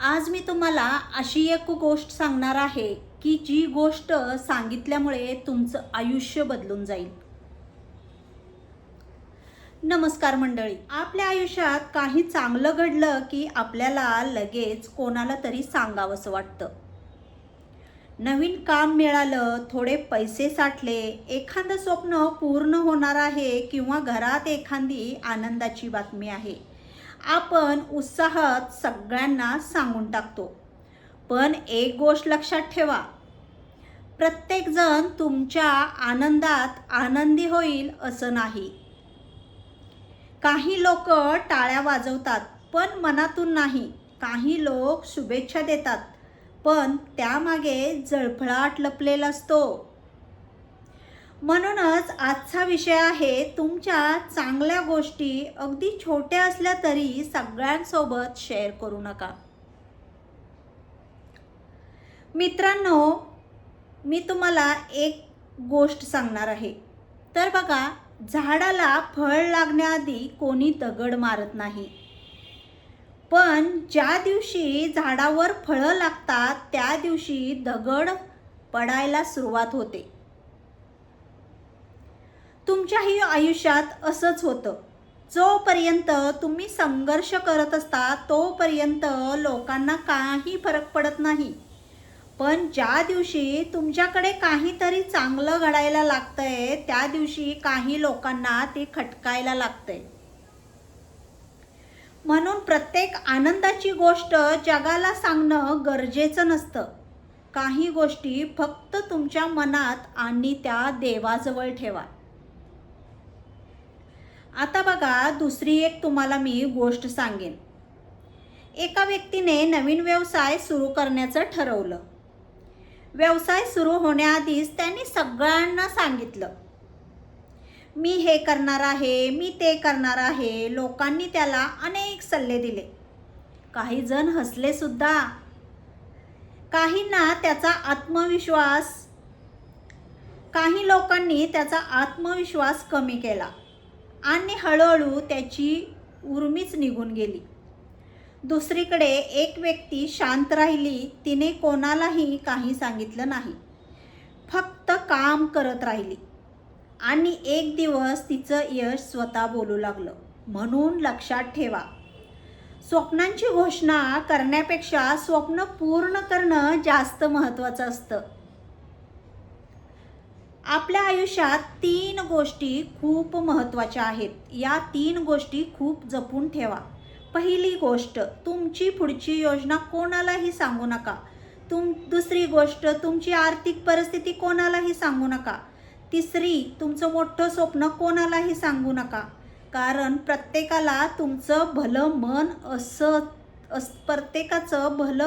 आज मी तुम्हाला अशी एक गोष्ट सांगणार आहे की जी गोष्ट सांगितल्यामुळे तुमचं आयुष्य बदलून जाईल. नमस्कार मंडळी. आपल्या आयुष्यात काही चांगलं घडलं की आपल्याला लगेच कोणाला तरी सांगावंसं वाटतं. नवीन काम मिळालं, थोडे पैसे साठले, एखादं स्वप्न पूर्ण होणार आहे किंवा घरात एखादी आनंदाची बातमी आहे. आपण उत्साहात सगळ्यांना सांगून टाकतो. पण एक गोष्ट लक्षात ठेवा, प्रत्येकजण तुमच्या आनंदात आनंदी होईल असं नाही. काही लोक टाळ्या वाजवतात पण मनातून नाही. काही लोक शुभेच्छा देतात पण त्यामागे जळफळाट लपलेला असतो. म्हणूनच आजचा विषय आहे, तुमच्या चांगल्या गोष्टी अगदी छोट्या असल्या तरी सगळ्यांसोबत शेअर करू नका. मित्रांनो, मी तुम्हाला एक गोष्ट सांगणार आहे. तर बघा, झाडाला फळ लागण्याआधी कोणी दगड मारत नाही, पण ज्या दिवशी झाडावर फळं लागतात त्या दिवशी दगड पडायला सुरुवात होते. तुमच्याही आयुष्यात असंच होतं. जोपर्यंत तुम्ही संघर्ष करत असता तोपर्यंत लोकांना काही फरक पडत नाही, पण ज्या दिवशी तुमच्याकडे काहीतरी चांगलं घडायला लागतंय त्या दिवशी काही लोकांना ते खटकायला लागतंय. म्हणून प्रत्येक आनंदाची गोष्ट जगाला सांगणं गरजेचं नसतं. काही गोष्टी फक्त तुमच्या मनात आणि त्या देवाजवळ ठेवा. आता बघा, दुसरी एक तुम्हाला मी गोष्ट सांगेन. एका व्यक्तीने नवीन व्यवसाय सुरू करण्याचं ठरवलं. व्यवसाय सुरू होण्याआधीच त्यांनी सगळ्यांना सांगितलं, मी हे करणार आहे, मी ते करणार आहे. लोकांनी त्याला अनेक सल्ले दिले. काही जण हसले सुद्धा. काही लोकांनी त्याचा आत्मविश्वास कमी केला आणि हळूहळू त्याची उर्मीच निघून गेली. दुसरीकडे एक व्यक्ती शांत राहिली. तिने कोणालाही काही सांगितलं नाही, फक्त काम करत राहिली आणि एक दिवस तिचं यश स्वतः बोलू लागलं. म्हणून लक्षात ठेवा, स्वप्नांची घोषणा करण्यापेक्षा स्वप्न पूर्ण करणं जास्त महत्त्वाचं असतं. आपल्या आयुष्यात 3 गोष्टी खूप महत्त्वाच्या आहेत. या 3 गोष्टी खूप जपून ठेवा. पहिली गोष्ट, तुमची पुढची योजना कोणालाही सांगू नका. दुसरी गोष्ट, तुमची आर्थिक परिस्थिती कोणालाही सांगू नका. तिसरी, तुमचं मोठं स्वप्न कोणालाही सांगू नका. कारण प्रत्येकाचं भलं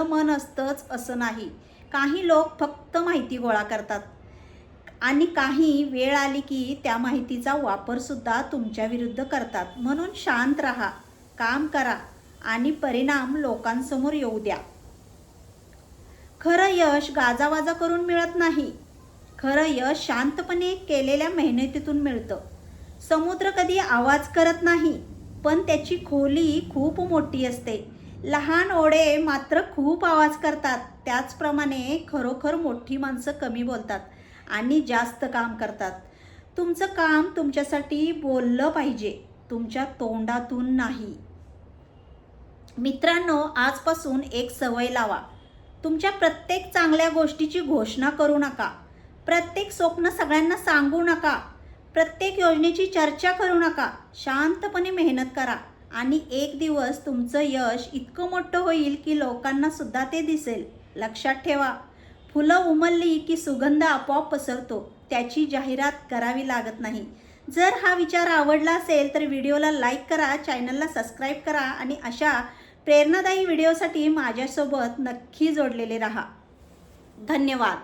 मन असतंच असं नाही. काही लोक फक्त माहिती गोळा करतात आणि काही वेळ आली की त्या माहितीचा वापरसुद्धा तुमच्या विरुद्ध करतात. म्हणून शांत राहा, काम करा आणि परिणाम लोकांसमोर येऊ द्या. खरं यश गाजावाजा करून मिळत नाही. खरं यश शांतपणे केलेल्या मेहनतीतून मिळतं. समुद्र कधी आवाज करत नाही, पण त्याची खोली खूप मोठी असते. लहान ओढे मात्र खूप आवाज करतात. त्याचप्रमाणे खरोखर मोठी माणसं कमी बोलतात आणि जास्त काम करतात. तुमचं काम तुमच्यासाठी बोललं पाहिजे, तुमच्या तोंडातून नाही. मित्रांनो, आजपासून एक सवय लावा. तुमच्या प्रत्येक चांगल्या गोष्टीची घोषणा करू नका. प्रत्येक स्वप्न सगळ्यांना सांगू नका. प्रत्येक योजनेची चर्चा करू नका. शांतपणे मेहनत करा आणि एक दिवस तुमचं यश इतकं मोठं होईल की लोकांना सुद्धा ते दिसेल. लक्षात ठेवा, फुलं उमलली की सुगंध आपोआप पसरतो. त्याची जाहिरात करावी लागत नाही. जर हा विचार आवडला असेल तर व्हिडिओला लाईक करा, चॅनलला सबस्क्राईब करा आणि अशा प्रेरणादायी व्हिडिओसाठी माझ्यासोबत नक्की जोडलेले राहा. धन्यवाद.